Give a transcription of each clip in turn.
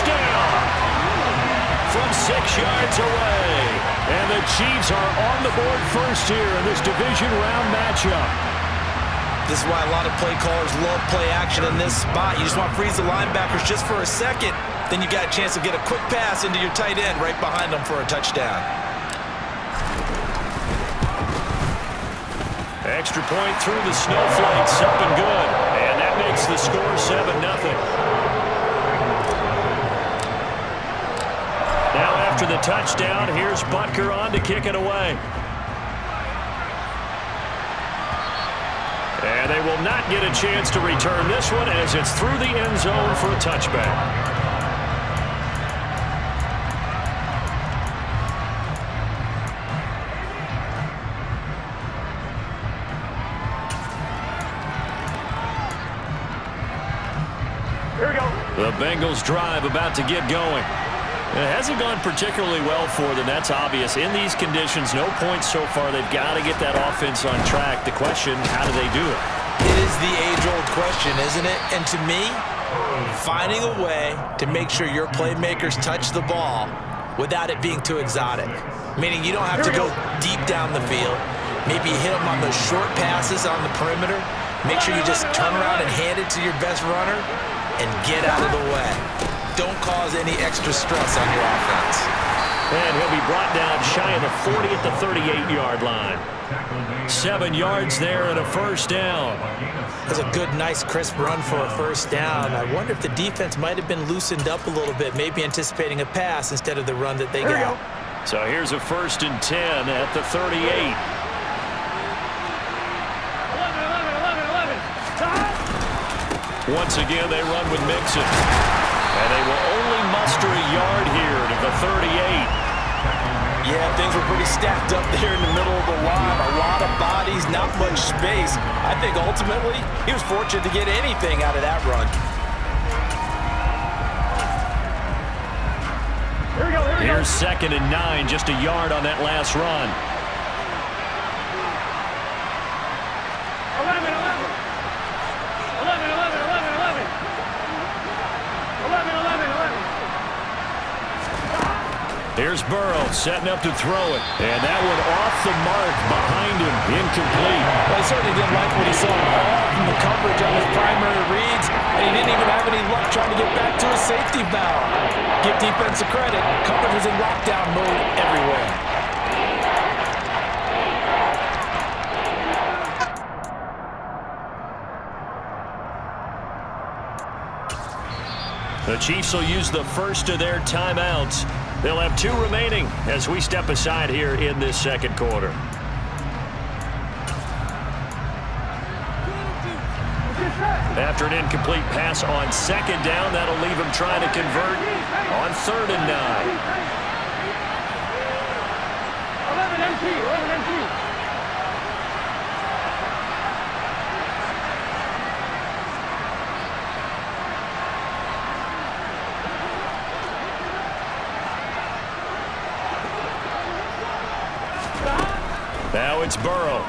touchdown from 6 yards away. And the Chiefs are on the board first here in this division round matchup. This is why a lot of play callers love play action in this spot. You just want to freeze the linebackers just for a second. Then you got a chance to get a quick pass into your tight end right behind them for a touchdown. Extra point through the snowflakes, up and good. And that makes the score 7-0. Now after the touchdown, here's Butker on to kick it away. And they will not get a chance to return this one as it's through the end zone for a touchback. The Bengals drive about to get going. It hasn't gone particularly well for them. That's obvious. In these conditions, no points so far. They've got to get that offense on track. The question, how do they do it? It is the age-old question, isn't it? And to me, finding a way to make sure your playmakers touch the ball without it being too exotic. Meaning you don't have to go deep down the field. Maybe hit them on those short passes on the perimeter. Make sure you just turn around and hand it to your best runner and get out of the way. Don't cause any extra stress on your offense. And he'll be brought down shy of the 40 at the 38-yard line. 7 yards there and a first down. That's a good, nice, crisp run for a first down. I wonder if the defense might have been loosened up a little bit, maybe anticipating a pass instead of the run that they got. So here's a 1st and 10 at the 38. Once again, they run with Mixon. And they will only muster a yard here to the 38. Yeah, things were pretty stacked up there in the middle of the line. A lot of bodies, not much space. I think ultimately he was fortunate to get anything out of that run. Here's 2nd and 9, just a yard on that last run. Here's Burrow setting up to throw it. And that one off the mark behind him. Incomplete. Well, he certainly didn't like what he saw all from the coverage on his primary reads. And he didn't even have any luck trying to get back to his safety valve. Give defensive credit. Coverage was in lockdown mode everywhere. The Chiefs will use the first of their timeouts. They'll have 2 remaining as we step aside here in this second quarter. After an incomplete pass on 2nd down, that'll leave him trying to convert on 3rd and 9. 11 MT. Now it's Burrow.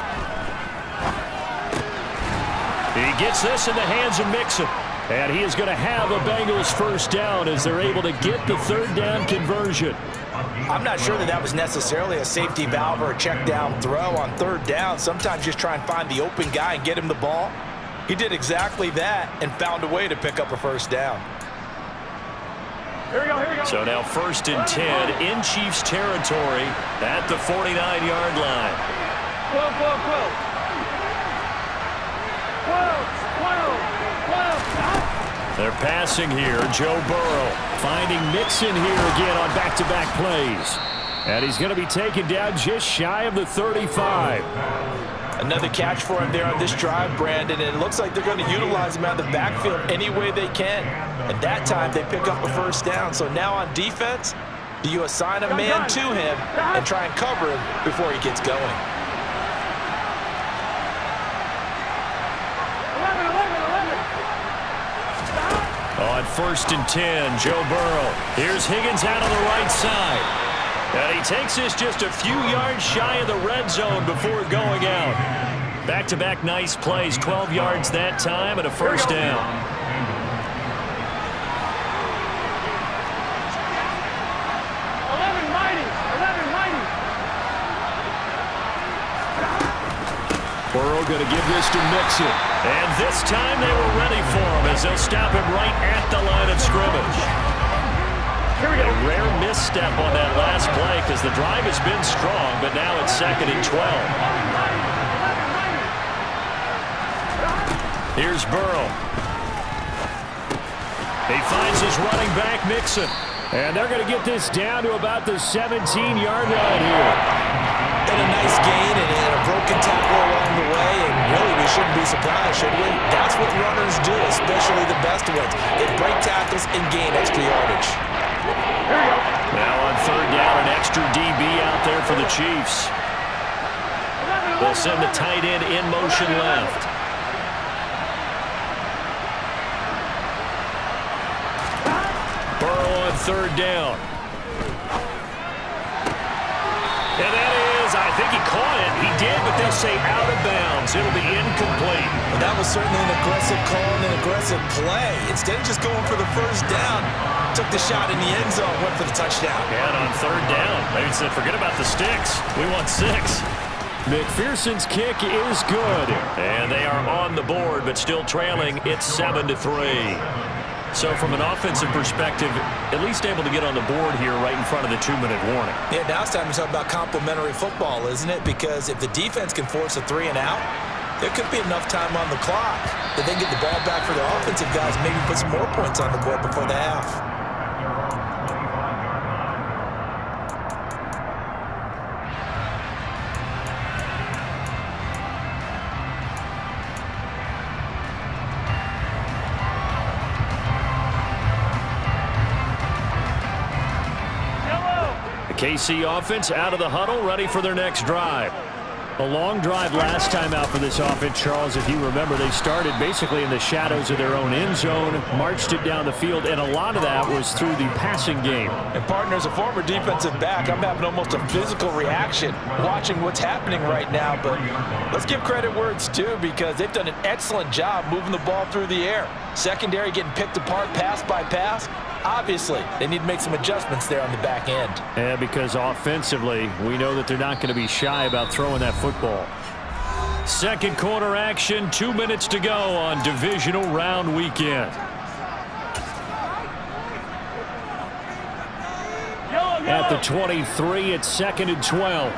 He gets this in the hands of Mixon. And he is going to have a Bengals first down as they're able to get the 3rd down conversion. I'm not sure that was necessarily a safety valve or a check down throw on 3rd down. Sometimes just try and find the open guy and get him the ball. He did exactly that and found a way to pick up a first down. Here we go. So now 1st and 10 in Chiefs territory at the 49-yard line. 12. They're passing here. Joe Burrow finding Mixon here again on back-to-back plays. And he's going to be taken down just shy of the 35. Another catch for him there on this drive, Brandon. And it looks like they're going to utilize him out of the backfield any way they can. And that time they pick up a first down. So now on defense, do you assign a man to him and try and cover him before he gets going? On 1st and 10, Joe Burrow. Here's Higgins out on the right side. And he takes this just a few yards shy of the red zone before going out. Back-to-back nice plays, 12 yards that time and a first down. going to give this to Mixon. And this time they were ready for him as they'll stop him right at the line of scrimmage. Here we go. A rare misstep on that last play because the drive has been strong, but now it's 2nd and 12. Here's Burrow. He finds his running back, Mixon. And they're going to get this down to about the 17-yard line here. And a nice gain and a broken tackle along the way, and really we shouldn't be surprised, should we? That's what runners do, especially the best ones. They break tackles and gain extra yardage. Here we go. Now on 3rd down, an extra DB out there for the Chiefs. They'll send the tight end in motion left. Burrow on 3rd down. And that is, I think he caught it. He did, but they'll say out of bounds. It'll be incomplete. Well, that was certainly an aggressive call and an aggressive play. Instead of just going for the 1st down, took the shot in the end zone, went for the touchdown. And on 3rd down, they said, forget about the sticks. We want 6. McPherson's kick is good. And they are on the board, but still trailing. It's 7-3. So from an offensive perspective, at least able to get on the board here right in front of the 2-minute warning. Yeah, now it's time to talk about complementary football, isn't it? Because if the defense can force a 3 and out, there could be enough time on the clock that they get the ball back for the offensive guys, maybe put some more points on the board before the half. KC offense out of the huddle, ready for their next drive. A long drive last time out for this offense, Charles. If you remember, they started basically in the shadows of their own end zone, marched it down the field, and a lot of that was through the passing game. And partner, as a former defensive back, I'm having almost a physical reaction watching what's happening right now. But let's give credit where it's due, because they've done an excellent job moving the ball through the air. Secondary getting picked apart pass by pass. Obviously, they need to make some adjustments there on the back end. Yeah, because offensively, we know that they're not going to be shy about throwing that football. 2nd quarter action, 2 minutes to go on divisional round weekend. At the 23, it's 2nd and 12.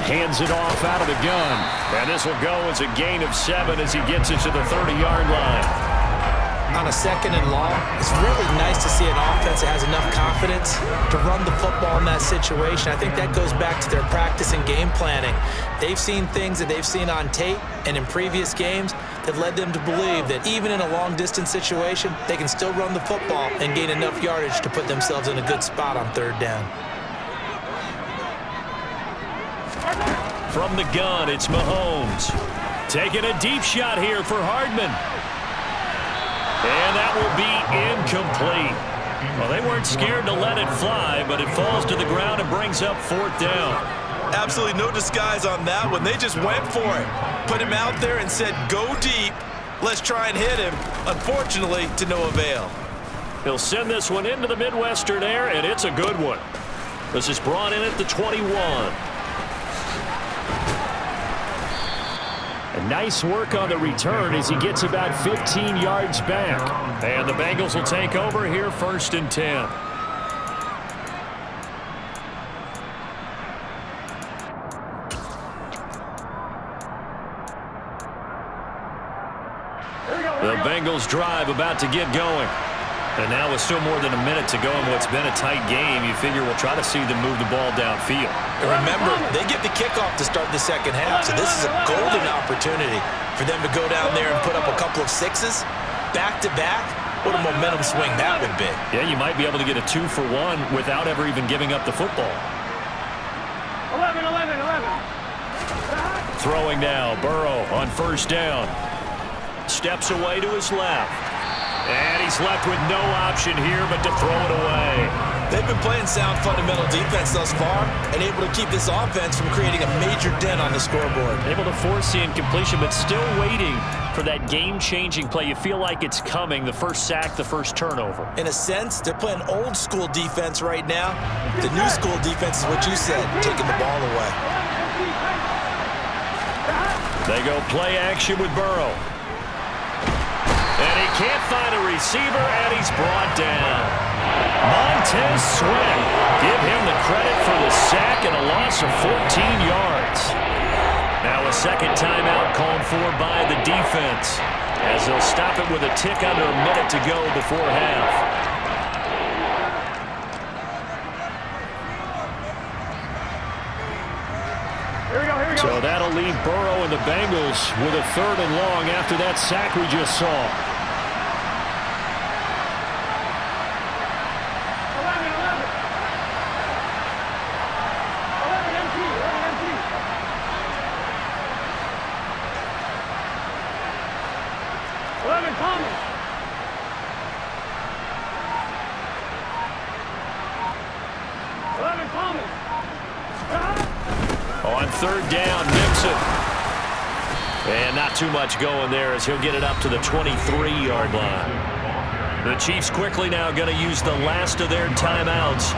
Hands it off out of the gun. And this will go as a gain of 7 as he gets it to the 30-yard line. On a 2nd and long, it's really nice to see an offense that has enough confidence to run the football in that situation. I think that goes back to their practice and game planning. They've seen things that they've seen on tape and in previous games that led them to believe that even in a long-distance situation, they can still run the football and gain enough yardage to put themselves in a good spot on 3rd down. From the gun, it's Mahomes. Taking a deep shot here for Hardman. And that will be incomplete. Well, they weren't scared to let it fly, but it falls to the ground and brings up 4th down. Absolutely no disguise on that one. They just went for it. Put him out there and said, go deep. Let's try and hit him. Unfortunately, to no avail. He'll send this one into the Midwestern air, and it's a good one. This is brought in at the 21. Nice work on the return as he gets about 15 yards back. And the Bengals will take over here 1st and 10. The Bengals drive about to get going. And now with still more than a minute to go in what's been a tight game, you figure we'll try to see them move the ball downfield. And remember, they get the kickoff to start the 2nd half, so this is a golden opportunity for them to go down there and put up a couple of 6s back-to-back. What a momentum swing that would be. Yeah, you might be able to get a 2-for-1 without ever even giving up the football. 11. Throwing now, Burrow on 1st down. Steps away to his left. And he's left with no option here but to throw it away. They've been playing sound fundamental defense thus far and able to keep this offense from creating a major dent on the scoreboard. Able to force the incompletion, but still waiting for that game-changing play. You feel like it's coming, the first sack, the first turnover. In a sense, they're playing old-school defense right now. The new-school defense is what you said, taking the ball away. They go play action with Burrow. And he can't find a receiver, and he's brought down. Montez Sweat. Give him the credit for the sack and a loss of 14 yards. Now a second timeout called for by the defense, as they'll stop it with a tick under a minute to go before half. Here we go, here we go. So that'll leave Burrow and the Bengals with a 3rd and long after that sack we just saw. 11 Thomas. On 3rd down, Nixon. And not too much going there as he'll get it up to the 23-yard line. The Chiefs quickly now going to use the last of their timeouts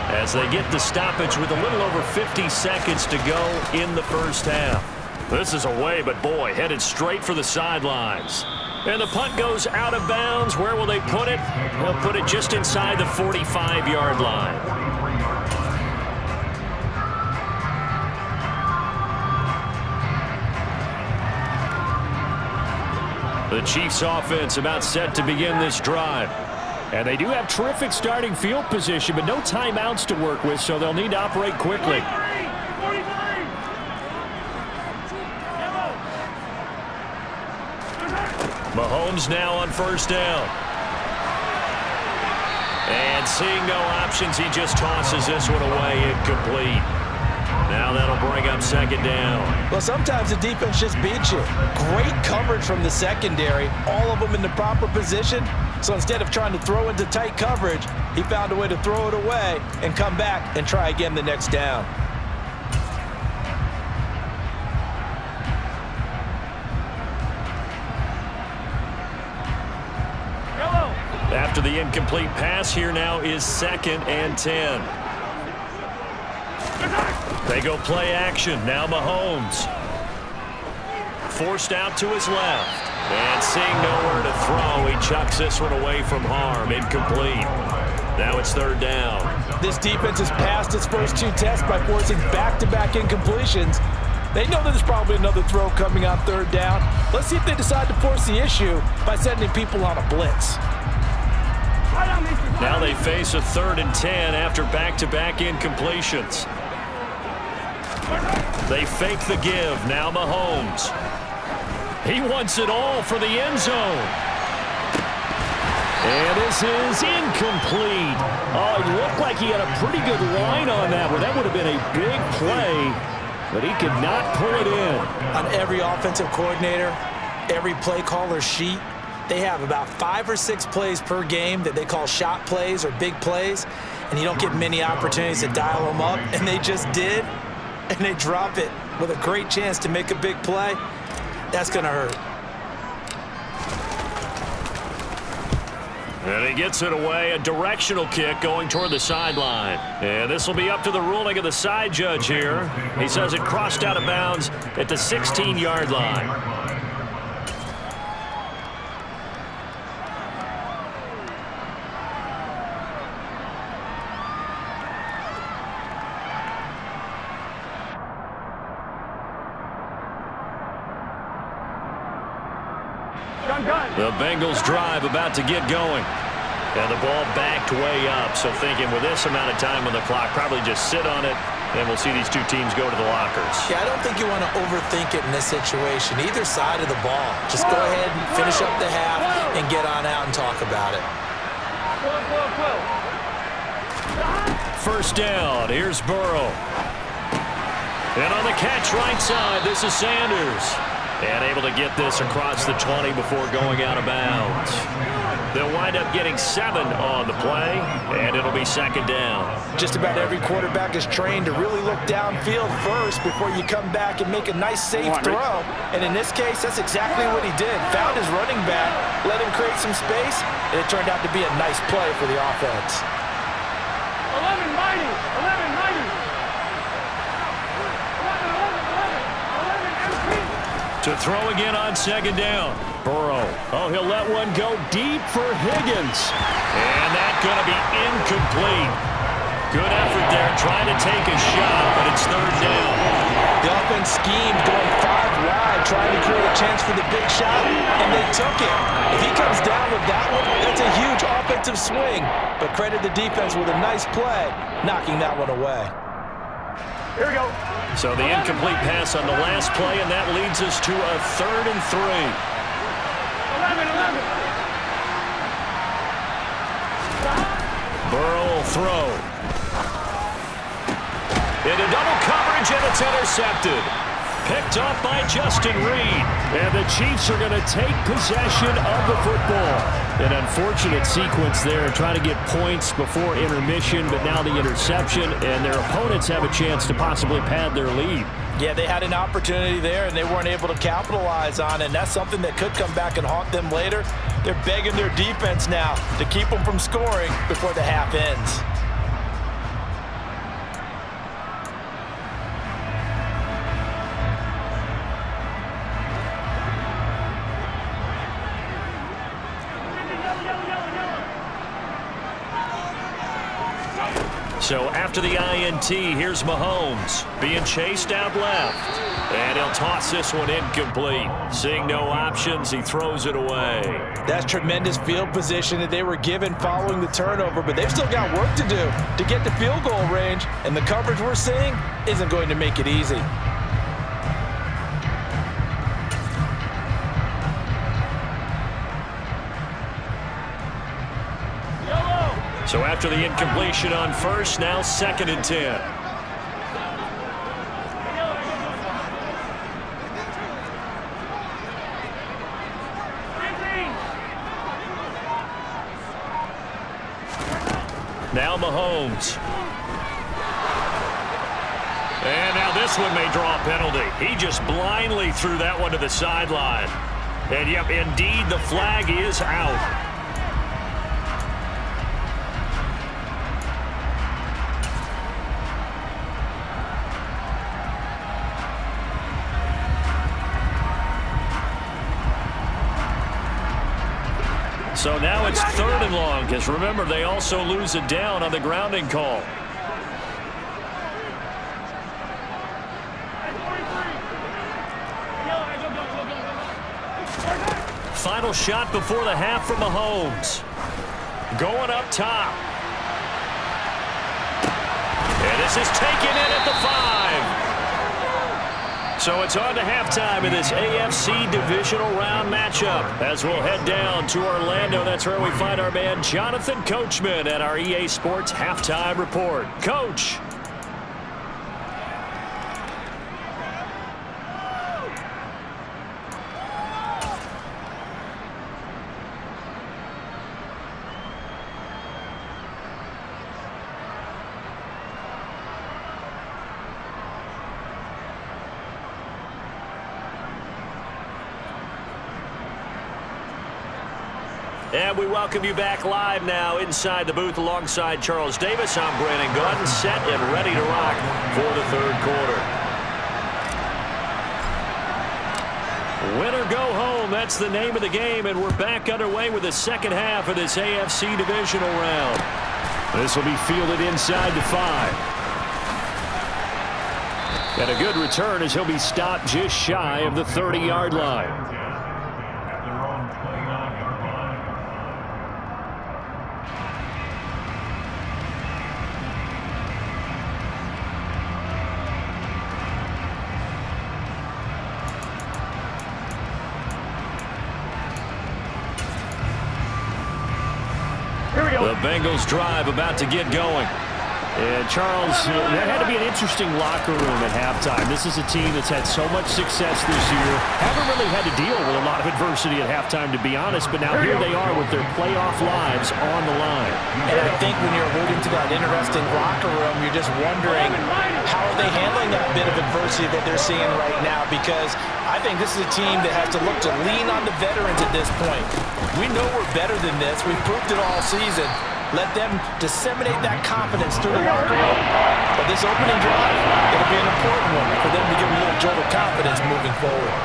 as they get the stoppage with a little over 50 seconds to go in the first half. This is away, but boy, headed straight for the sidelines. And the punt goes out of bounds. Where will they put it? They'll put it just inside the 45-yard line. The Chiefs offense about set to begin this drive. And they do have terrific starting field position, but no timeouts to work with, so they'll need to operate quickly. Mahomes now on 1st down. And seeing no options, he just tosses this one away, incomplete. Now that'll bring up 2nd down. Well, sometimes the defense just beats you. Great coverage from the secondary, all of them in the proper position. So instead of trying to throw into tight coverage, he found a way to throw it away and come back and try again the next down. After the incomplete pass, here now is 2nd and 10. They go play action. Now Mahomes. Forced out to his left. And seeing nowhere to throw, he chucks this one away from harm. Incomplete. Now it's 3rd down. This defense has passed its first 2 tests by forcing back-to-back incompletions. They know that there's probably another throw coming on 3rd down. Let's see if they decide to force the issue by sending people on a blitz. Now they face a 3rd and 10 after back-to-back incompletions. They fake the give. Now Mahomes. He wants it all for the end zone. And this is incomplete. Oh, it looked like he had a pretty good line on that one. That would have been a big play, but he could not pull it in. On every offensive coordinator, every play caller sheet, they have about 5 or 6 plays per game that they call shot plays or big plays, and you don't get many opportunities to dial them up, and they just did, and they drop it with a great chance to make a big play. That's going to hurt. And he gets it away, a directional kick going toward the sideline. And this will be up to the ruling of the side judge here. He says it crossed out of bounds at the 16-yard line. The Bengals drive about to get going. And the ball backed way up. So thinking with this amount of time on the clock, probably just sit on it, and we'll see these two teams go to the lockers. Yeah, I don't think you want to overthink it in this situation. Either side of the ball. Just go ahead and finish up the half and get on out and talk about it. 1st down. Here's Burrow. And on the catch right side, this is Sanders. And able to get this across the 20 before going out of bounds. They'll wind up getting 7 on the play, and it'll be second down. Just about every quarterback is trained to really look downfield first before you come back and make a nice, safe throw. And in this case, that's exactly what he did. Found his running back, let him create some space, and it turned out to be a nice play for the offense. 11 mighty, 11 mighty. 11 To throw again on second down. Burrow. Oh, he'll let one go deep for Higgins. And that's going to be incomplete. Good effort there, trying to take a shot, but it's third down. The offense schemed going 5 wide, trying to create a chance for the big shot, and they took it. If he comes down with that one, that's a huge offensive swing. But credit the defense with a nice play, knocking that one away. Here we go. So the incomplete pass on the last play, and that leads us to a 3rd and 3. 11. Burrow will throw. Into double coverage, and it's intercepted. Picked off by Justin Reed. And the Chiefs are going to take possession of the football. An unfortunate sequence there, trying to get points before intermission, but now the interception, and their opponents have a chance to possibly pad their lead. Yeah, they had an opportunity there, and they weren't able to capitalize on it, and that's something that could come back and haunt them later. They're begging their defense now to keep them from scoring before the half ends. So after the INT, here's Mahomes being chased out left. And he'll toss this one incomplete. Seeing no options, he throws it away. That's tremendous field position that they were given following the turnover, but they've still got work to do to get to field goal range, and the coverage we're seeing isn't going to make it easy. So after the incompletion on first, now 2nd and 10. Now Mahomes. And now this one may draw a penalty. He just blindly threw that one to the sideline. And yep, indeed, the flag is out. So now it's 3rd and long, because remember, they also lose it down on the grounding call. Final shot before the half from Mahomes. Going up top. And this is taken in at the 5. So it's on to halftime in this AFC divisional round matchup. As we'll head down to Orlando, that's where we find our man Jonathan Coachman at our EA Sports Halftime Report. Coach. And we welcome you back live now inside the booth alongside Charles Davis. I'm Brandon Gordon, set and ready to rock for the 3rd quarter. Win or go home, that's the name of the game, and we're back underway with the 2nd half of this AFC divisional round. This will be fielded inside the 5. And a good return as he'll be stopped just shy of the 30-yard line. The Bengals drive about to get going. And, Charles, that had to be an interesting locker room at halftime. This is a team that's had so much success this year. Haven't really had to deal with a lot of adversity at halftime, to be honest, but now here they are with their playoff lives on the line. And I think when you're alluding to that interesting locker room, you're just wondering how are they handling that bit of adversity that they're seeing right now, because I think this is a team that has to look to lean on the veterans at this point. We know we're better than this. We've proved it all season. Let them disseminate that confidence through the locker room. But this opening drive, it'll be an important one for them to give them a little jolt of confidence moving forward.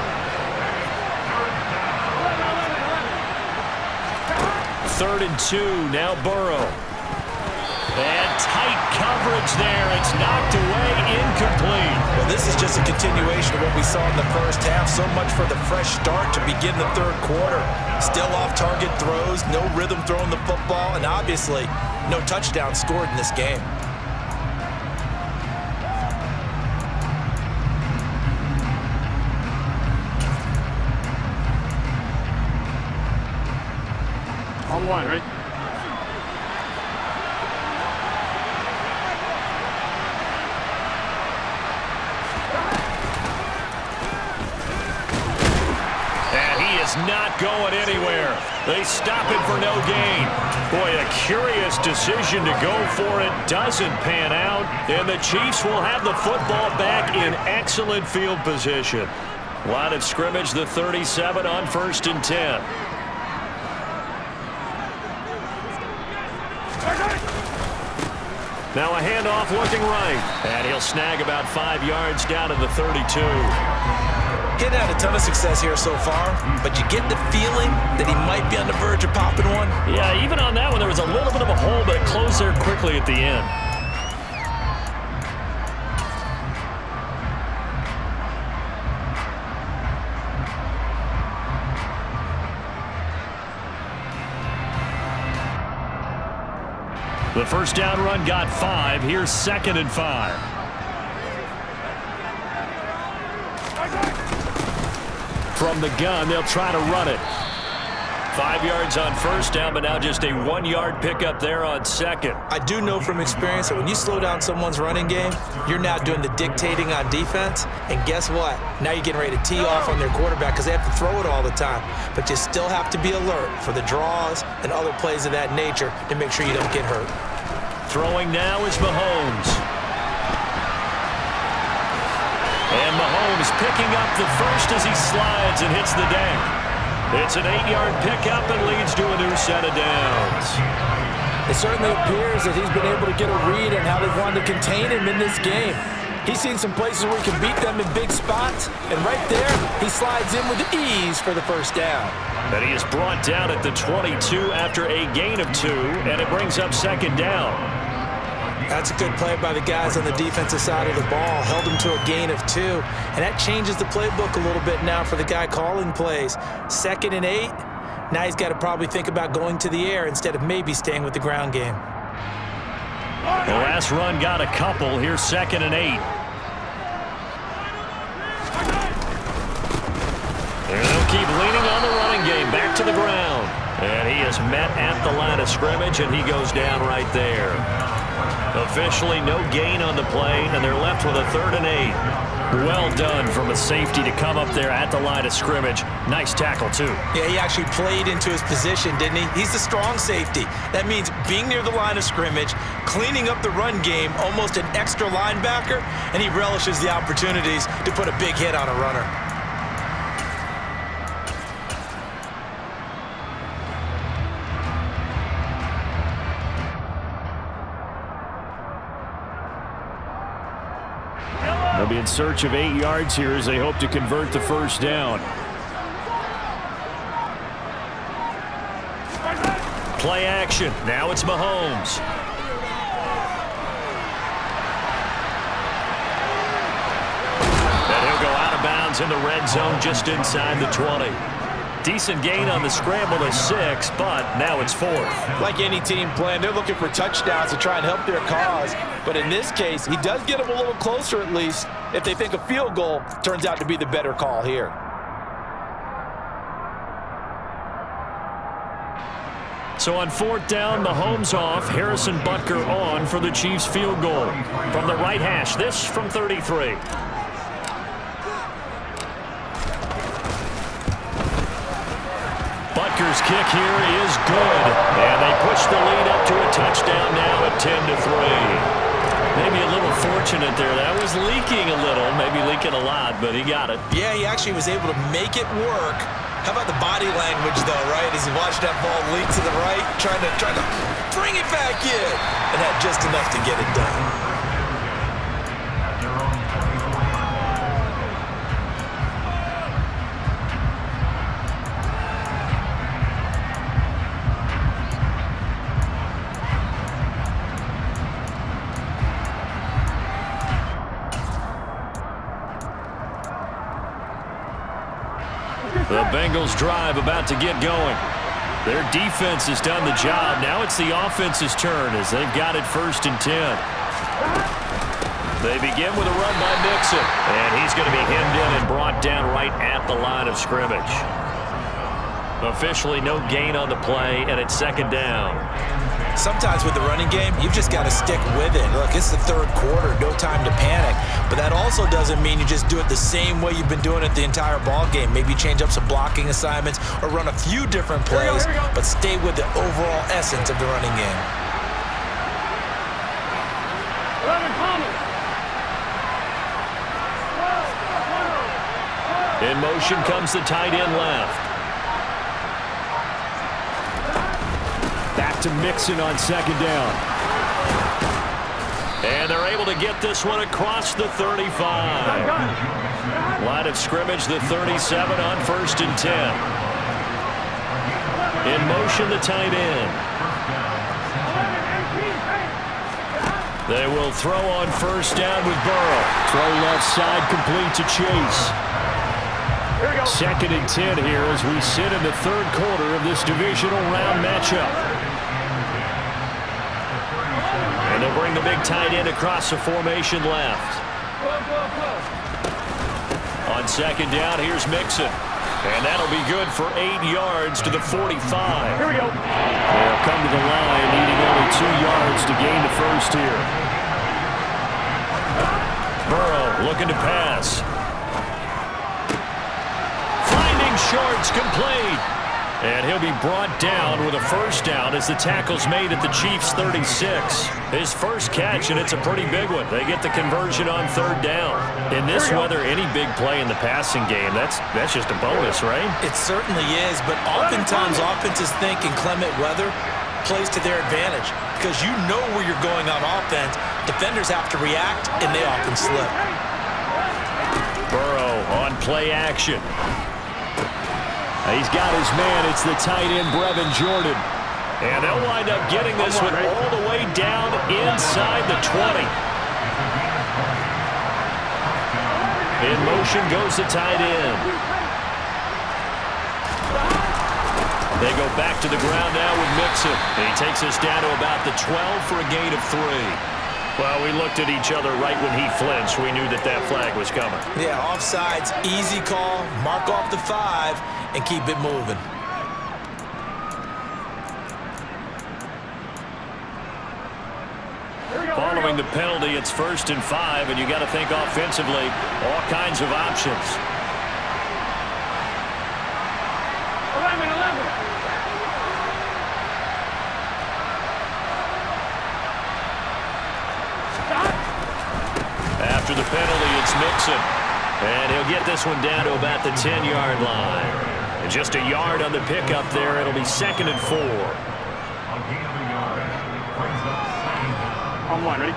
3rd and 2, now Burrow. And tight coverage there. It's knocked away, incomplete. Well, this is just a continuation of what we saw in the first half. So much for the fresh start to begin the third quarter. Still off-target throws, no rhythm throwing the football, and obviously no touchdown scored in this game. On one, right? Not going anywhere. They stop it for no gain. Boy, a curious decision to go for it. Doesn't pan out, and the Chiefs will have the football back in excellent field position. Line of scrimmage, the 37 on 1st and 10. Now a handoff looking right, and he'll snag about 5 yards down to the 32. He'd had a ton of success here so far, but you get the feeling that he might be on the verge of popping one. Yeah, even on that one, there was a little bit of a hole, but it closed there quickly at the end. The first down run got 5. Here's 2nd and 5. From the gun, they'll try to run it. 5 yards on first down, but now just a 1-yard pickup there on 2nd. I do know from experience that when you slow down someone's running game, you're now doing the dictating on defense. And guess what? Now you're getting ready to tee off on their quarterback because they have to throw it all the time. But you still have to be alert for the draws and other plays of that nature to make sure you don't get hurt. Throwing now is Mahomes. And Mahomes picking up the first as he slides and hits the deck. It's an 8-yard pickup and leads to a new set of downs. It certainly appears that he's been able to get a read on how they've wanted to contain him in this game. He's seen some places where he can beat them in big spots, and right there, he slides in with ease for the first down. And he is brought down at the 22 after a gain of 2, and it brings up 2nd down. That's a good play by the guys on the defensive side of the ball. Held him to a gain of 2. And that changes the playbook a little bit now for the guy calling plays. 2nd and 8. Now he's got to probably think about going to the air instead of maybe staying with the ground game. The last run got a couple. Here's 2nd and 8. And they'll keep leaning on the running game. Back to the ground. And he is met at the line of scrimmage, and he goes down right there. Officially no gain on the play, and they're left with a 3rd and 8. Well done from a safety to come up there at the line of scrimmage. Nice tackle, too. Yeah, he actually played into his position, didn't he? He's a strong safety. That means being near the line of scrimmage, cleaning up the run game, almost an extra linebacker, and he relishes the opportunities to put a big hit on a runner. They'll be in search of 8 yards here as they hope to convert the first down. Play action. Now it's Mahomes. And he'll go out of bounds in the red zone just inside the 20. Decent gain on the scramble to 6, but now it's 4th. Like any team playing, they're looking for touchdowns to try and help their cause. But in this case, he does get them a little closer at least if they think a field goal turns out to be the better call here. So on 4th down, Mahomes off, Harrison Butker on for the Chiefs field goal. From the right hash, this from 33. Butker's kick here is good. And they push the lead up to a touchdown now at 10-3. Maybe a little fortunate there. That was leaking a little, maybe leaking a lot, but he got it. Yeah, he actually was able to make it work. How about the body language, though, right? As he watched that ball leak to the right, trying to bring it back in, and had just enough to get it done. The Bengals drive about to get going. Their defense has done the job. Now it's the offense's turn as they've got it 1st and 10. They begin with a run by Mixon. And he's going to be hemmed in and brought down right at the line of scrimmage. Officially no gain on the play, and it's 2nd down. Sometimes with the running game, you've just got to stick with it. Look, it's the 3rd quarter, no time to panic. But that also doesn't mean you just do it the same way you've been doing it the entire ball game. Maybe change up some blocking assignments or run a few different plays, but stay with the overall essence of the running game. In motion comes the tight end left. Back to Mixon on 2nd down. And they're able to get this one across the 35. Line of scrimmage, the 37 on 1st and 10. In motion, the tight end. They will throw on 1st down with Burrow. Throw left side, complete to Chase. 2nd and 10 here as we sit in the 3rd quarter of this divisional round matchup. And they'll bring the big tight end across the formation left. On 2nd down, here's Mixon. And that'll be good for 8 yards to the 45. Here we go. They'll come to the line, needing only 2 yards to gain the 1st here. Burrow looking to pass. Finding shorts, complete. And he'll be brought down with a 1st down as the tackle's made at the Chiefs' 36. His first catch, and it's a pretty big one. They get the conversion on 3rd down. In this weather, any big play in the passing game, that's just a bonus, right? It certainly is, but oftentimes offenses think inclement weather plays to their advantage because you know where you're going on offense. Defenders have to react, and they often slip. Burrow on play action. He's got his man. It's the tight end, Brevin Jordan. And they'll wind up getting this one all the way down inside the 20. In motion goes the tight end. They go back to the ground now with Mixon. He takes us down to about the 12 for a gain of 3. Well, we looked at each other right when he flinched. We knew that that flag was coming. Yeah, offsides, easy call. Mark off the 5 and keep it moving. Following the penalty, it's 1st and 5, and you got to think offensively, all kinds of options. 11. After the penalty, it's Mixon. And he'll get this one down to about the 10-yard line. And just a yard on the pickup there. It'll be 2nd and 4. On 1, ready?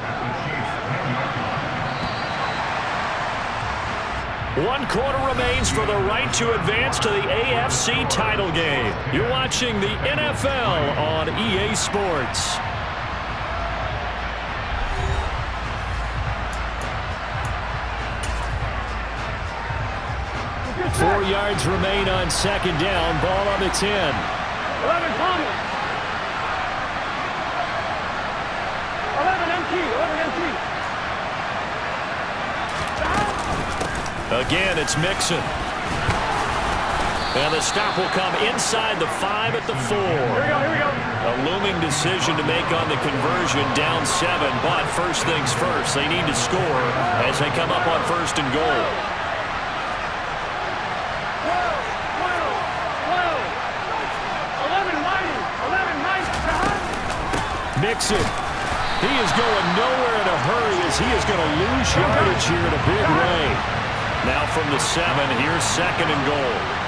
1 quarter remains for the right to advance to the AFC title game. You're watching the NFL on EA Sports. Four yards remain on 2nd down. Ball on the 10. 11, Tommy. 11 MT. Again, it's Mixon. And the stop will come inside the 5 at the 4. Here we go. A looming decision to make on the conversion, down 7. But first things first, they need to score as they come up on 1st and goal. Mixon. He is going nowhere in a hurry as he is going to lose yardage here in a big way. Now from the 7, here's 2nd and goal.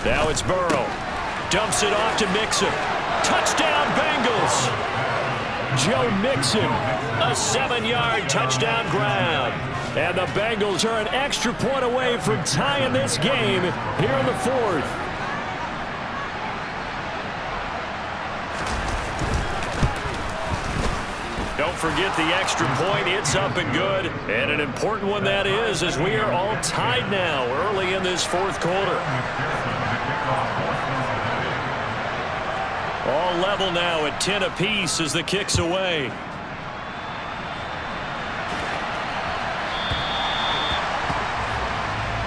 Now it's Burrow. Dumps it off to Mixon. Touchdown, Bengals. Joe Mixon, a 7-yard touchdown grab. And the Bengals are an extra point away from tying this game here in the 4th. Don't forget the extra point. It's up and good. And an important one that is, as we are all tied now early in this 4th quarter. All level now at 10 apiece as the kick's away.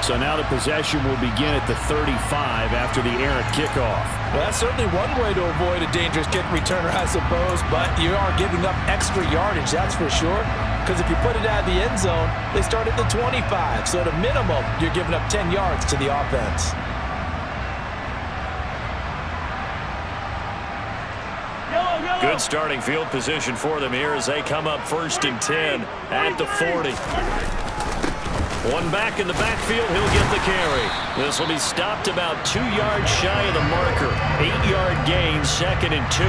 So now the possession will begin at the 35 after the errant kickoff. Well, that's certainly one way to avoid a dangerous kick returner, I suppose, but you are giving up extra yardage, that's for sure. Because if you put it out of the end zone, they start at the 25. So at a minimum, you're giving up 10 yards to the offense. Good starting field position for them here as they come up 1st and 10 at the 40. One back in the backfield, he'll get the carry. This will be stopped about 2 yards shy of the marker. 8-yard gain, 2nd and 2.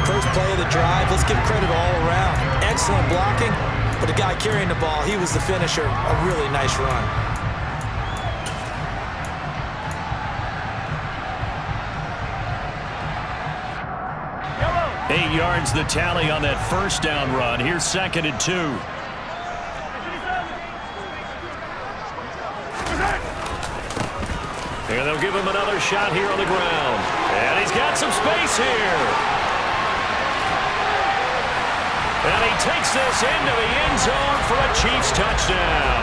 First play of the drive, let's give credit all around. Excellent blocking, but the guy carrying the ball, he was the finisher. A really nice run. Yellow. 8 yards the tally on that first down run. Here's 2nd and 2. And they'll give him another shot here on the ground. And he's got some space here. And he takes this into the end zone for a Chiefs touchdown.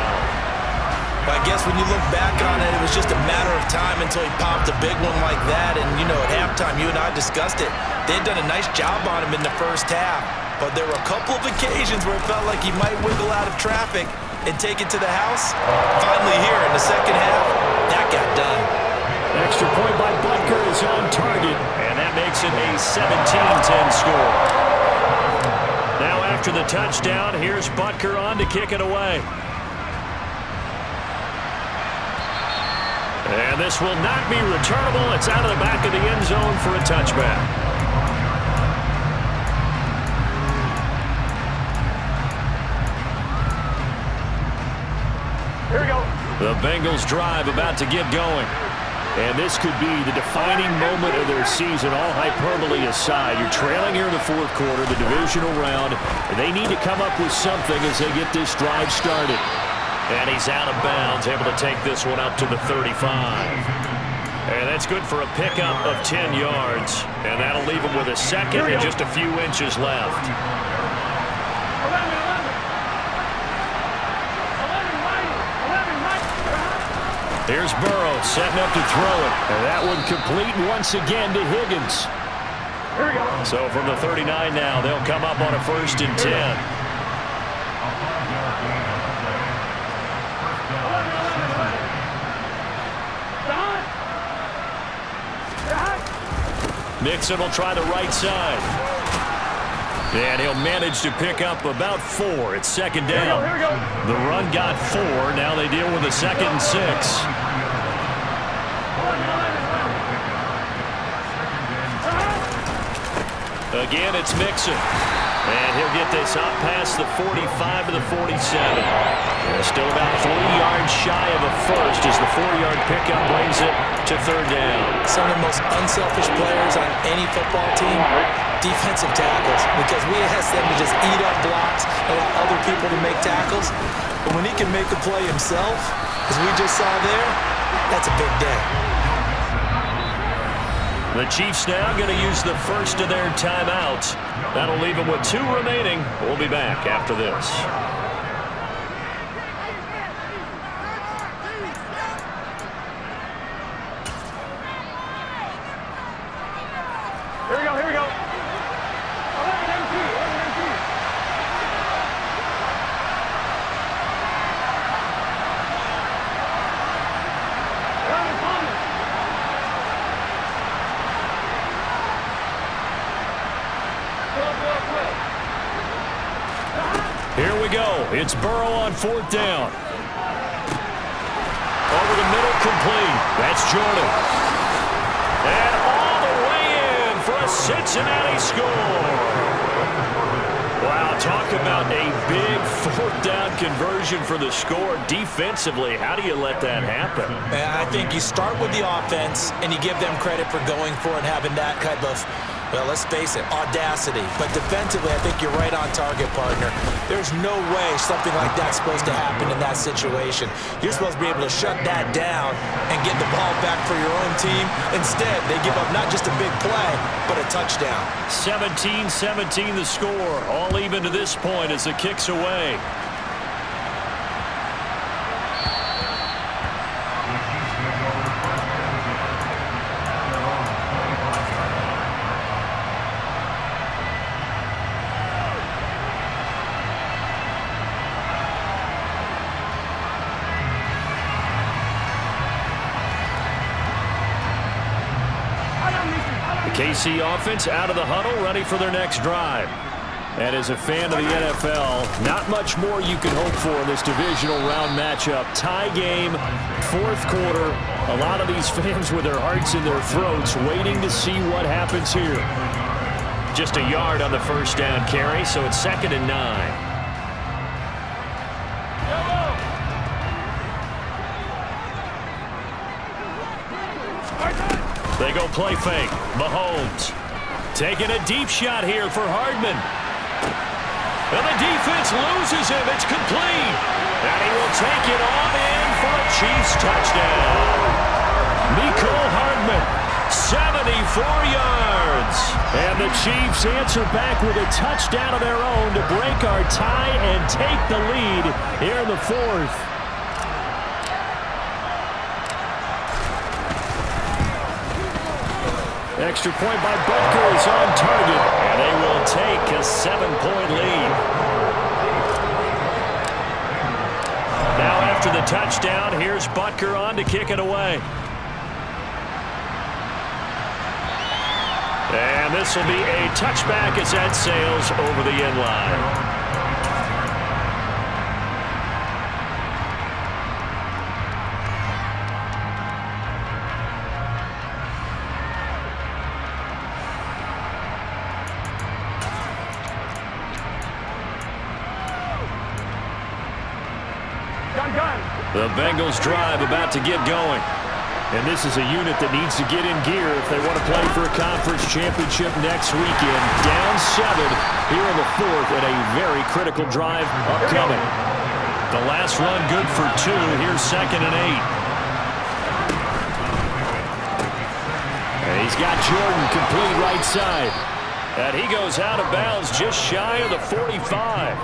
I guess when you look back on it, it was just a matter of time until he popped a big one like that. And, you know, at halftime, you and I discussed it. They had done a nice job on him in the first half. But there were a couple of occasions where it felt like he might wiggle out of traffic and take it to the house. Finally here in the second half, that got done. Extra point by Butker is on target, and that makes it a 17-10 score. Now after the touchdown, here's Butker on to kick it away. And this will not be returnable. It's out of the back of the end zone for a touchback. Here we go. The Bengals drive about to get going. And this could be the defining moment of their season, all hyperbole aside. You're trailing here in the 4th quarter, the divisional round. They need to come up with something as they get this drive started. And he's out of bounds, able to take this one up to the 35. And that's good for a pickup of 10 yards. And that'll leave him with a second and just a few inches left. Here's Burrow setting up to throw it. And that one complete once again to Higgins. Here we go. So from the 39 now, they'll come up on a 1st and 10. Mixon will try the right side. And he'll manage to pick up about 4. It's 2nd down. Here we go. The run got 4. Now they deal with a 2nd and 6. Again, it's Mixon. And he'll get this up past the 45 to the 47. Still about 3 yards shy of a first as the 4-yard pickup brings it to 3rd down. Some of the most unselfish players on any football team, defensive tackles, because we ask them to just eat up blocks, allow other people to make tackles. But when he can make a play himself, as we just saw there, that's a big day. The Chiefs now going to use the first of their timeouts. That'll leave them with 2 remaining. We'll be back after this. Here we go, here we go. 11 MT, 11 MT. Here we go. It's Burrow on 4th down. Over the middle, complete. That's Jordan. And all the way in for a Cincinnati score. Wow, talk about a big 4th down conversion for the score. Defensively, how do you let that happen? I think you start with the offense, and you give them credit for going for it, having that kind of, well, let's face it, audacity. But defensively, I think you're right on target, partner. There's no way something like that's supposed to happen in that situation. You're supposed to be able to shut that down and get the ball back for your own team. Instead, they give up not just a big play, but a touchdown. 17-17 the score. All even to this point as the kick's away. KC offense out of the huddle, ready for their next drive. And as a fan of the NFL, not much more you can hope for in this divisional round matchup. Tie game, 4th quarter. A lot of these fans with their hearts in their throats waiting to see what happens here. Just a yard on the 1st down carry, so it's 2nd and 9. They go play fake. Mahomes taking a deep shot here for Hardman. And the defense loses him. It's complete. And he will take it on in for a Chiefs touchdown. Mecole Hardman, 74 yards. And the Chiefs answer back with a touchdown of their own to break our tie and take the lead here in the 4th. Extra point by Butker is on target, and they will take a 7-point lead. Now after the touchdown, here's Butker on to kick it away. And this will be a touchback as that sails over the end line. The Bengals drive about to get going. And this is a unit that needs to get in gear if they want to play for a conference championship next weekend. Down 7 here in the 4th and a very critical drive upcoming. The last run good for 2. Here's 2nd and 8. And he's got Jordan complete right side. And he goes out of bounds just shy of the 45.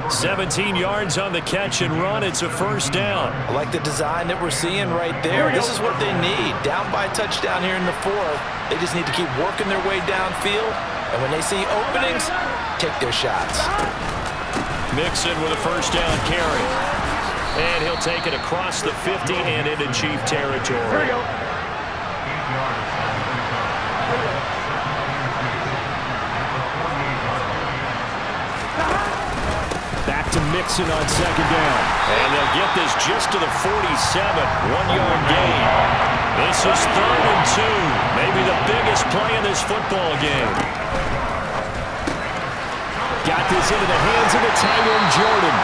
17 yards on the catch and run. It's a 1st down. I like the design that we're seeing right there. This is what they need. Down by a touchdown here in the 4th. They just need to keep working their way downfield. And when they see openings, take their shots. Mixon with a 1st down carry. And he'll take it across the 50 and into Chief territory. Here we go. Back to Mixon on 2nd down. And they'll get this just to the 47. 1-yard gain. This is 3rd and 2. Maybe the biggest play in this football game. Got this into the hands of the tight end, Jordan.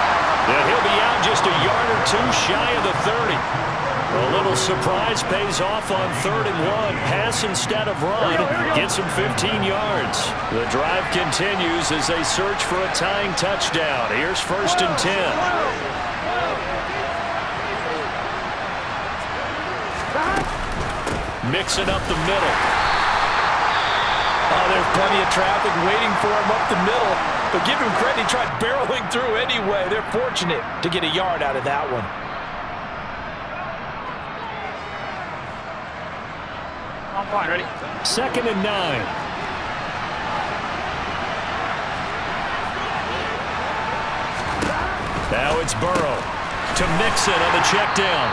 And he'll be out just a yard or 2 shy of the 30. A little surprise pays off on 3rd and 1. Pass instead of run. Gets him 15 yards. The drive continues as they search for a tying touchdown. Here's 1st and 10. mixing up the middle. Oh, there's plenty of traffic waiting for him up the middle. But give him credit, he tried barreling through anyway. They're fortunate to get a yard out of that one. I'm fine, ready? 2nd and 9. Now it's Burrow to Mixon on the check down.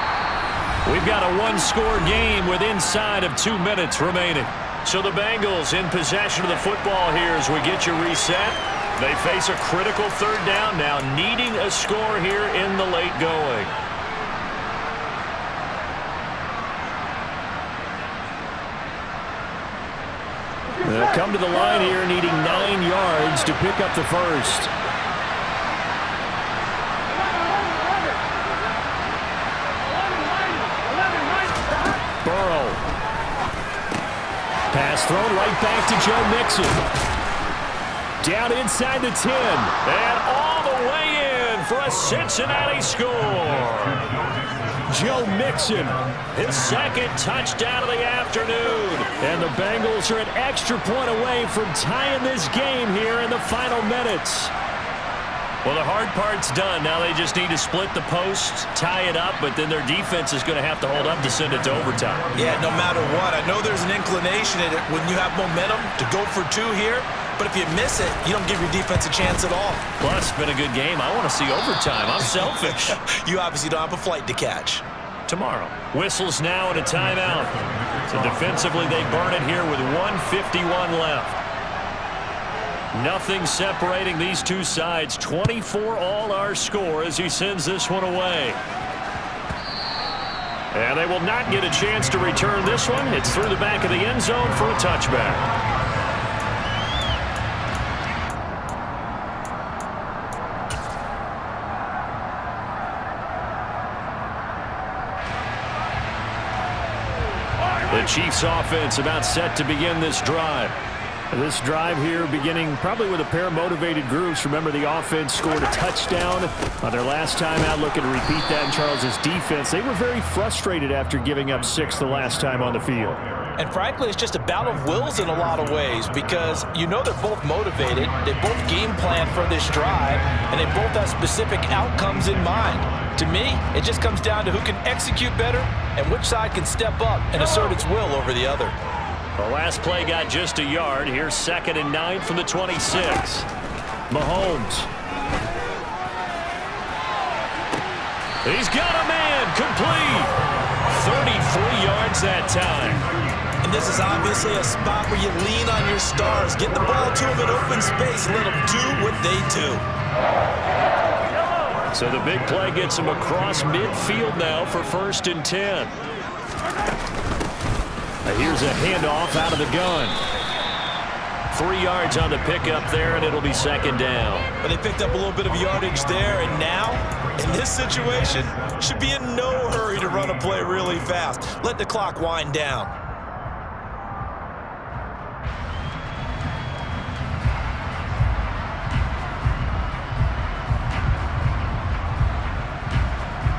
We've got a one-score game with inside of 2 minutes remaining. So the Bengals in possession of the football here as we get you reset. They face a critical 3rd down now, needing a score here in the late going. They'll come to the line here needing 9 yards to pick up the first. Burrow. Pass thrown right back to Joe Mixon. Down inside the 10. And all the way in for a Cincinnati score. Joe Mixon, his 2nd touchdown of the afternoon. And the Bengals are an extra point away from tying this game here in the final minutes. Well, the hard part's done. Now they just need to split the post, tie it up, but then their defense is going to have to hold up to send it to overtime. Yeah, no matter what. I know there's an inclination in it when you have momentum to go for 2 here, but if you miss it, you don't give your defense a chance at all. Plus, it's been a good game. I want to see overtime. I'm selfish. You obviously don't have a flight to catch. Tomorrow. Whistles now and a timeout. So defensively, they burn it here with 1:51 left. Nothing separating these two sides. 24 all our score as he sends this one away. And they will not get a chance to return this one. It's through the back of the end zone for a touchback. The Chiefs offense about set to begin this drive. This drive here beginning probably with a pair of motivated groups. Remember, the offense scored a touchdown on their last time out, looking to repeat that in Charles's defense. They were very frustrated after giving up 6 the last time on the field. And frankly, it's just a battle of wills in a lot of ways because you know they're both motivated. They both game plan for this drive, and they both have specific outcomes in mind. To me, it just comes down to who can execute better and which side can step up and assert its will over the other. The last play got just a yard. Here's 2nd and 9 from the 26. Mahomes. He's got a man complete. 33 yards that time. And this is obviously a spot where you lean on your stars. Get the ball to them in open space. Let them do what they do. So the big play gets him across midfield now for 1st and 10. Here's a handoff out of the gun. 3 yards on the pickup there, and it'll be 2nd down. But they picked up a little bit of yardage there, and now, in this situation, should be in no hurry to run a play really fast. Let the clock wind down.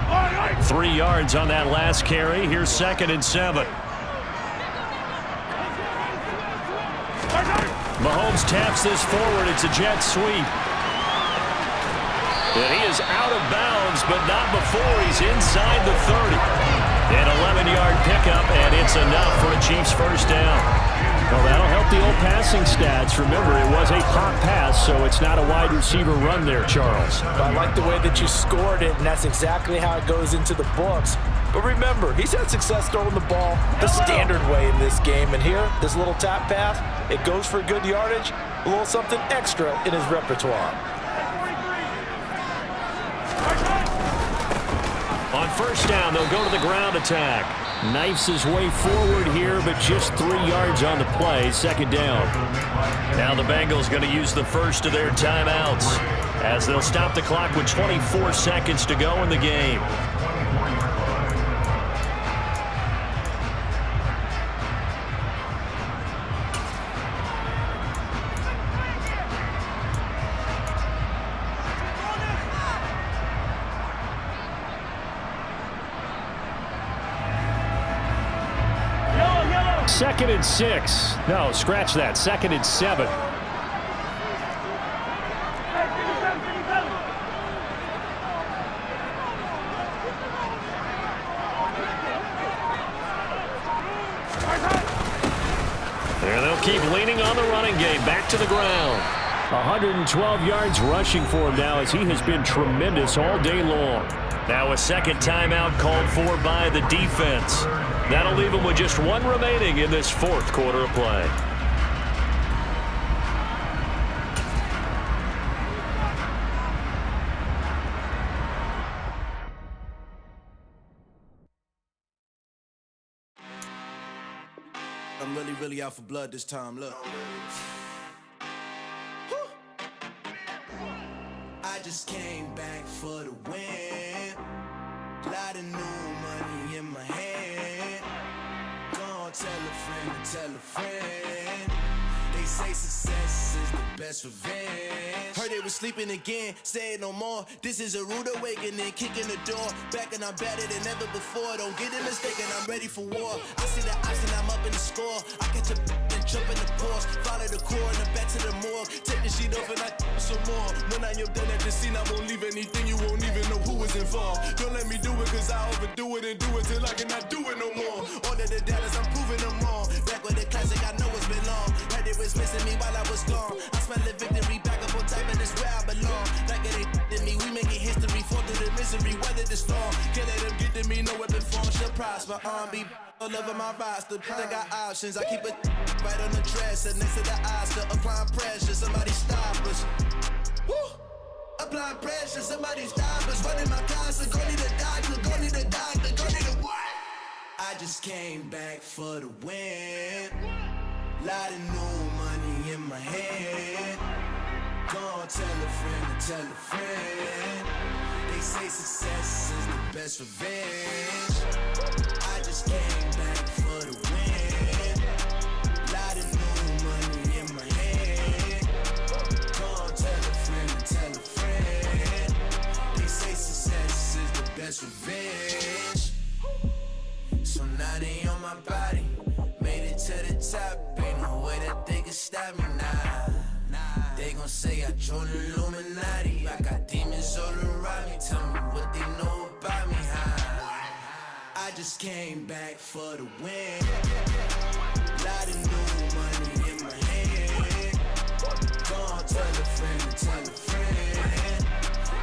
Right. 3 yards on that last carry. Here's 2nd and 7. Mahomes taps this forward. It's a jet sweep. And he is out of bounds, but not before he's inside the 30. An 11-yard pickup, and it's enough for a Chiefs 1st down. Well, that'll help the old passing stats. Remember, it was a pop pass, so it's not a wide receiver run there, Charles. I like the way that you scored it, and that's exactly how it goes into the books. But remember, he's had success throwing the ball the standard way in this game. And here, this little tap pass, it goes for good yardage, a little something extra in his repertoire. On 1st down, they'll go to the ground attack. Knifes his way forward here, but just 3 yards on the play. 2nd down. Now the Bengals going to use the first of their timeouts as they'll stop the clock with 24 seconds to go in the game. Yellow, second and 6. No, scratch that. Second and 7. And they'll keep leaning on the running game. Back to the ground. 112 yards rushing for him now as he has been tremendous all day long. Now a second timeout called for by the defense. That'll leave him with just one remaining in this fourth quarter of play. I'm really out for blood this time, look. I just came back for the win. Lot of new money in my hand. Gonna tell a friend to tell a friend. They say success is the best revenge. Heard they was sleeping again, say it no more. This is a rude awakening, kicking the door. Back and I'm better than ever before. Don't get it mistaken, I'm ready for war. I see the option, I'm up in the score. I catch a and jump in the course. Follow the core and the back to the morgue. Take the sheet off and I some more. When I am done at the scene, I won't leave anything. You won't even know who was involved. Don't let me do it, cause I overdo it and do it till I cannot do it no more. All of the doubters, I'm proving them wrong. Back with the classic, I know it's been long. Heard it was missing me while I was gone. I smell the victory back up on top, and it's where I belong. Like it ain't to me, we making history. Fall through the misery, weather the storm. Can't let them get to me, no weapon form shall prosper. Be all over my roster. I got options, I keep it right on the dresser. Next to the Oscar, applying pressure. Somebody stop us. Woo! Applying pressure, somebody stop us. Running my closet, go need a doctor, go need a doctor, go need a what? I just came back for the win. Lot of new money in my hand. Gonna tell a friend to tell a friend. They say success is the best revenge. I just came back for the win. Lot of new money in my hand. Gonna tell a friend to tell a friend. They say success is the best revenge. So now they on my body. Made it to the top. Ain't no way that they can stop me now. They gon' say I joined the Illuminati. I got demons all around me. Tell me what they know about me, huh? I just came back for the win. Lot of new money in my hand. Gonna tell a friend to tell a friend.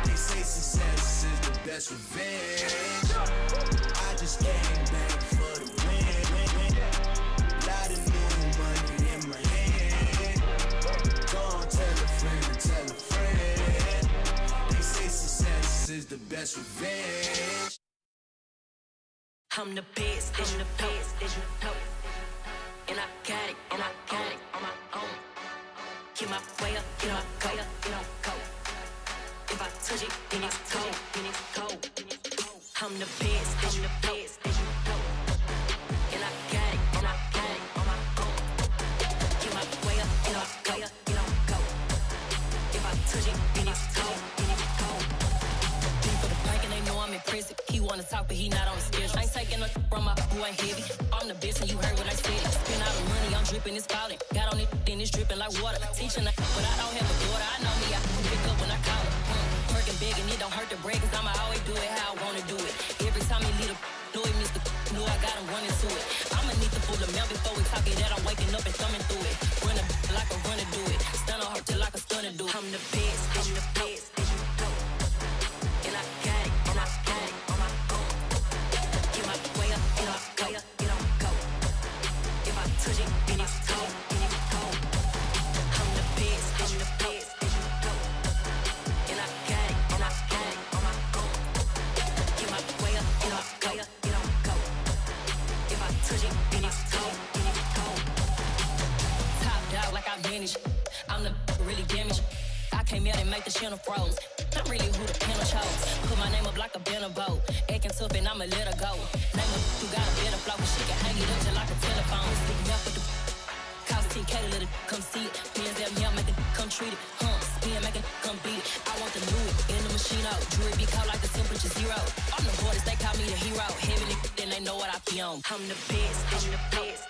They say success is the best revenge. I just came back for the win. Lot of new money in my hand. Gonna tell a friend to tell a friend. They say success is the best revenge. I'm the best, I'm the best, and I got it, and I got it on my own. Get my way up, get my way up, get on go. If I touch it, then it's cold, then it's cold. I'm the best, I'm the best, and I got it, and I got it on my own. Get my way up, get my way up, get on go. If I touch it, then it's cold, then it's cold. For the bank and they know I'm in prison. He wanna talk, but he not on the schedule. I ain't taking no from my boy ain't heavy. I'm the best and you heard what I said. Spend all the money, I'm dripping, it's falling. Got on it, then it's dripping like water. Teaching but I don't have a daughter. I know me, I can pick up when I call her. Working big and it don't hurt to break, cause I'ma always do it how I wanna do it. Every time he lead a know he missed the know I got him running to it. I'ma need to pull the mail before we talk it that I'm waking up and thumbing through it. Run like a runner do it. Stun on her till like a stunner do it. I'm the best, I'm the best, and I got it, and I got it on my own. Get my way up, get my way up, get on go. If I touch it, then it's cold, then it's cold. I'm the best, I'm the best, and I got it, and I got it on my own. Get my way up, get my way up, get on go. If I touch it, then it's cold, then it's cold. Top dog like I manage. I'm the really damaged. I came out and make the channel froze. I'm really who the panel chose. Put my name up like a banner boat. Acting tough and I'ma let her go. Name her who got a better flow, but she can hang it up just like a telephone. Sticking up with the cost 10K to let it come see it. Hands at me, I'll make it come treat it. Spin, make it come beat it. I want the new in the machine out. Jewelry be caught like the temperature zero. I'm the hardest, they call me the hero. Heavy then they know what I be on. I'm the best, I'm the best,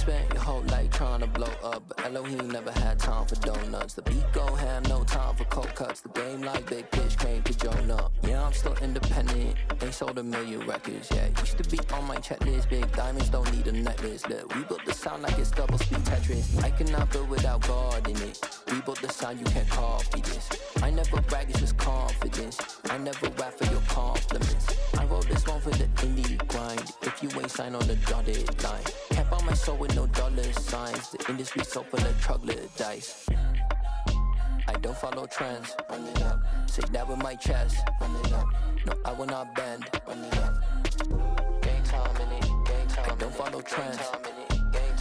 spent your whole life trying to blow up, but Elohim never had time for donuts. The beat go ham, no time for cold cuts. The game like Big Pitch came to Jonah. Yeah, I'm still independent, ain't sold a million records yet. Used to be on my checklist, big diamonds don't need a necklace. Look, we built the sound like it's double speed Tetris. I cannot build without God in it. We built the sound, you can't copy this. I never brag, it's just confidence. I never rap for your compliments. I wrote this one for the indie grind. If you ain't signed on the dotted line, can't buy my soul with no dollar signs. The industry so full of troglodytes. I don't follow trends. Run it up. Say that with my chest. Run it up. No, I will not bend. Run it up. Game time in it. Game time. I don't follow trends.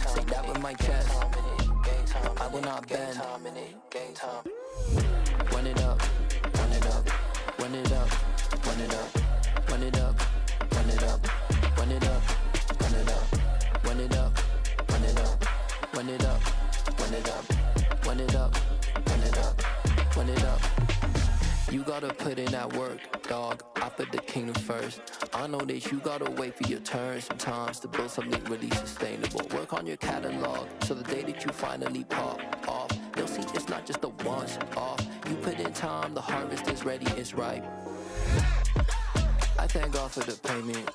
Say that with my chest. I will not bend. Game time. Run it up. Run it up. Run it up. Run it up. Run it up. Run it up. Run it up. Run it up. Run it up. Run it up. Run it up. Run it up. Run it up. Run it up. Run it up. You gotta put in that work, dog. I put the kingdom first. I know that you gotta wait for your turn sometimes to build something really sustainable. Work on your catalog, so the day that you finally pop off, you'll see it's not just a once off. You put in time, the harvest is ready, it's ripe. I thank God for the payment.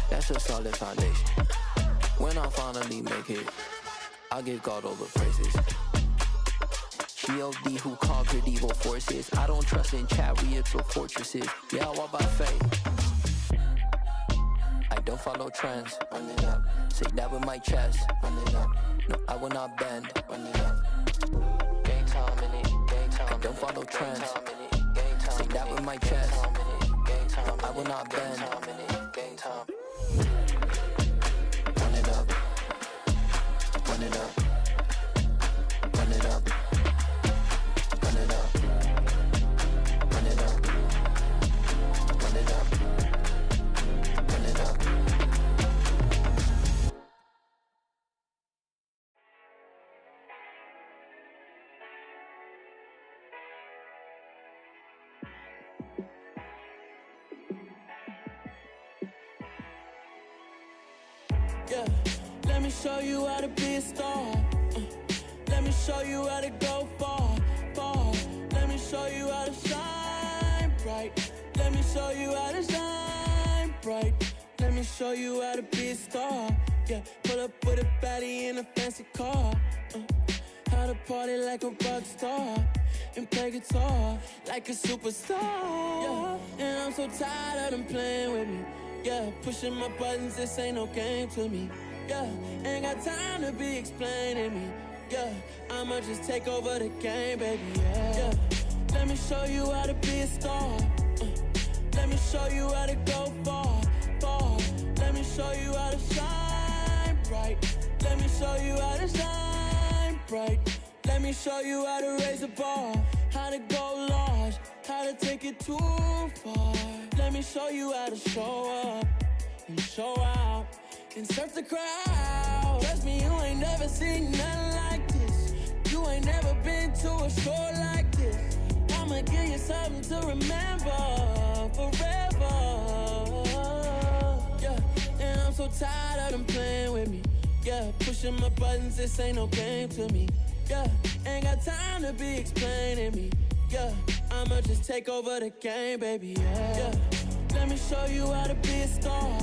That's a solid foundation. When I finally make it, I'll give God all the praises. G.O.D. who conquered evil forces. I don't trust in chariots or fortresses. Yeah, I walk by faith. I don't follow trends. Run it up. Say that with my chest. Run it up. No, I will not bend. Run it up. Game time in it. Game time. I don't follow trends. Say that with my chest. No, I will not bend. Game time. Run it up. Run it up. Run it up. Run it up. Run it up. Run it up. Run it up. Yeah, let me show you how to be a star. Let me show you how to go far, far. Let me show you how to shine bright. Let me show you how to shine bright. Let me show you how to be a star. Yeah, pull up with a baddie in a fancy car. How to party like a rock star and play guitar like a superstar. Yeah, and I'm so tired of them playing with me. Yeah, pushing my buttons, this ain't no game to me. Yeah, ain't got time to be explaining me. Yeah, I'ma just take over the game, baby. Yeah, let me show you how to be a star. Let me show you how to go far, far. Let me show you how to shine bright. Let me show you how to shine bright. Let me show you how to raise a bar, how to go large, how to take it too far. Let me show you how to show up and show out and surf the crowd. Trust me, you ain't never seen nothing like this. You ain't never been to a show like this. I'ma give you something to remember forever. Yeah, and I'm so tired of them playing with me. Yeah, pushing my buttons, this ain't no game to me. Yeah, ain't got time to be explaining me. Yeah, I'ma just take over the game, baby. Yeah, let me show you how to be a star.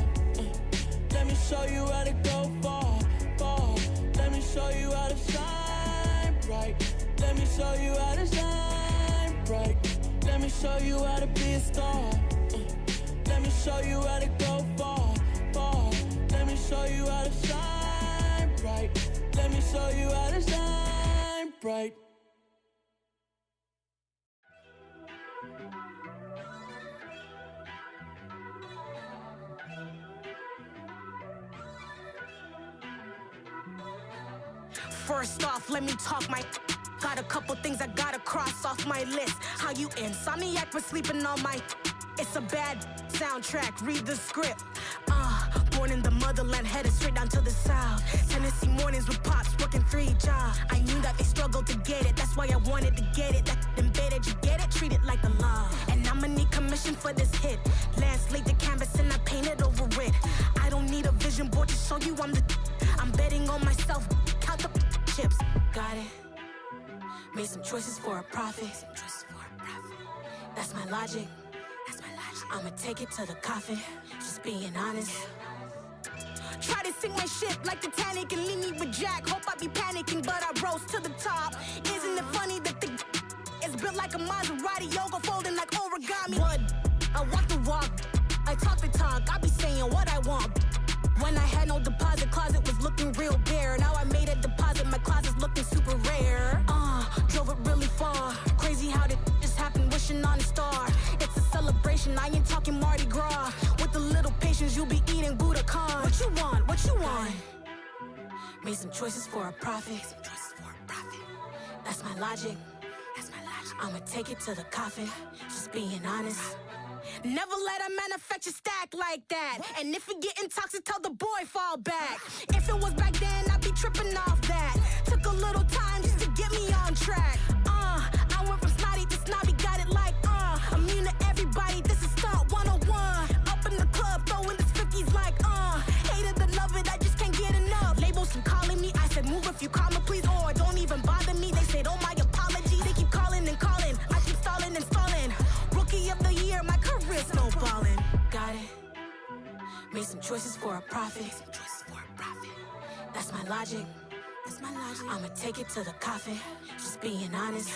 Let me show you how to go far, far. Let me show you how to shine bright. Let me show you how to shine bright. Let me show you how to be a star. Let me show you how to go far, far. Let me show you how to shine bright. Let me show you how to shine bright. First off, let me talk my. Got a couple things I gotta cross off my list. How you insomniac for sleeping on my. It's a bad soundtrack, read the script. Born in the motherland, headed straight down to the south. Tennessee mornings with pops, working 3 jobs. I knew that they struggled to get it, that's why I wanted to get it. That embedded, you get it, treat it like the law. And I'ma need commission for this hit. Lance laid the canvas and I painted over it. I don't need a vision board to show you I'm the. I'm betting on myself, count the chips. Got it. Made some choices for a profit. That's my logic. I'ma take it to the coffin, just being honest. Try to sink my ship like Titanic and leave me with Jack. Hope I be panicking, but I rose to the top. Isn't it funny that the is built like a Maserati, yoga folding like origami? What? I walk the walk, I talk the talk, I be saying what I want. When I had no deposit, closet was looking real bare. Now I made a deposit, my closet's looking super rare. Drove it really far. Crazy how did this happen, wishing on a star. It's a celebration, I ain't talking Mardi Gras. With a little patience, you'll be eating Budokan. What you want? What you want? Made some choices for a profit. That's my logic. I'ma take it to the coffin, just being honest. Never let a manufacture stack like that. And if it getting toxic, tell the boy fall back. If it was back then, I'd be tripping off that. Took a little time just to get me on track. I went from snotty to snobby, got it like, immune to everybody, this is stunt 101. Up in the club, throwing this 50s like, hated to love it, I just can't get enough. Labels keep calling me, I said move if you call me, please, or don't even bother me. They said, oh my apology, they keep calling and calling. I keep stalling and stalling. Rookie of the year, my career snowballing. Got it. Made some choices for a profit. That's my logic. I'ma take it to the coffin, just being honest.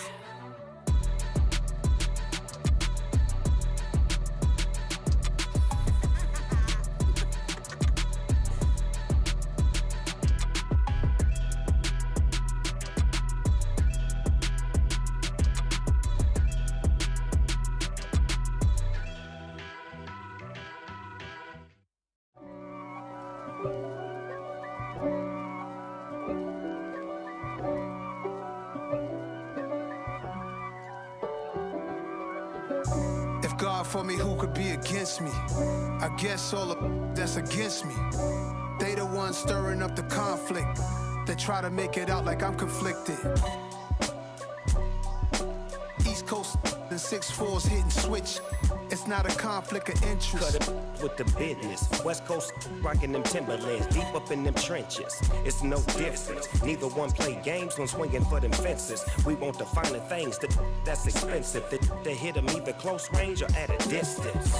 God for me, who could be against me? I guess all of that's against me. They the ones stirring up the conflict. They try to make it out like I'm conflicted. East Coast and 6'4's hitting switch. It's not a conflict of interest. Cut it with the business. West Coast rocking them Timberlands, deep up in them trenches. It's no difference. Neither one play games when swinging for them fences. We want the finer things that's expensive. That hit them either close range or at a distance.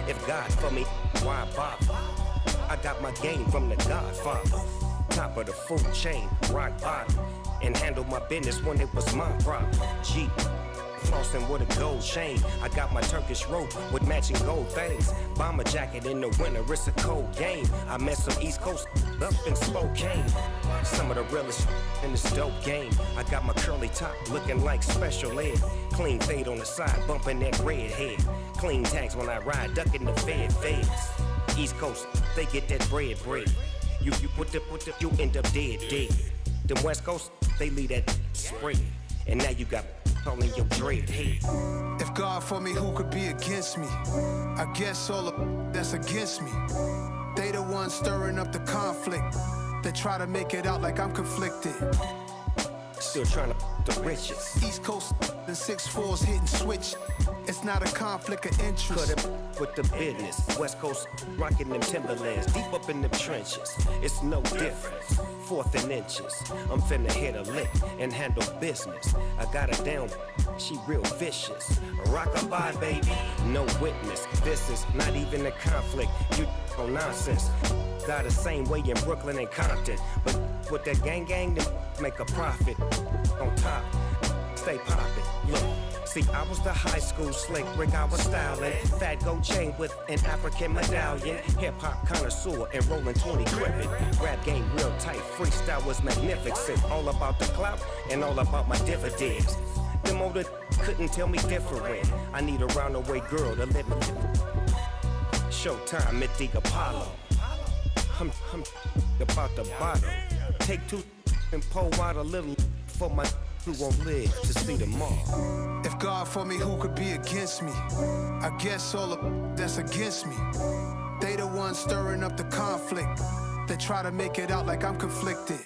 If God for me, why bother? I got my game from the Godfather. Top of the food chain, rock bottom. And handle my business when it was my problem. G. Flossing with a gold chain. I got my Turkish rope with matching gold things. Bomber jacket in the winter, it's a cold game. I met some East Coast up in Spokane. Some of the realest in this dope game. I got my curly top looking like special ed. Clean fade on the side, bumping that red head. Clean tags when I ride, ducking the feds. East Coast, they get that bread. You end up dead. Them West Coast, they leave that spread. And now you got all in your dread head. If God for me, who could be against me? I guess all of that's against me. They the ones stirring up the conflict. They try to make it out like I'm conflicted. Still trying to the riches. East Coast and 6'4's hitting switch. It's not a conflict of interest. Cut it with the business. West Coast rocking them Timberlands, deep up in them trenches. It's no difference. 4th and inches. I'm finna hit a lick and handle business. I got her down, she real vicious. Rock-a-bye, baby, no witness. This is not even a conflict. You on nonsense. Got the same way in Brooklyn and Compton. But with that gang, they make a profit. On top, stay poppin'. Look. See, I was the high school slick Rick, I was styling. Fat gold chain with an African medallion. Hip-hop connoisseur and rolling 20 crippin'. Rap game real tight, freestyle was magnificent. All about the clout and all about my dividends. Them older couldn't tell me different. I need a roundaway girl to let me. Showtime at the Apollo. I'm about the bottom. Take 2 and pour out a little for my who won't live to see tomorrow. If God for me, who could be against me? I guess all of that's against me. They the ones stirring up the conflict. They try to make it out like I'm conflicted.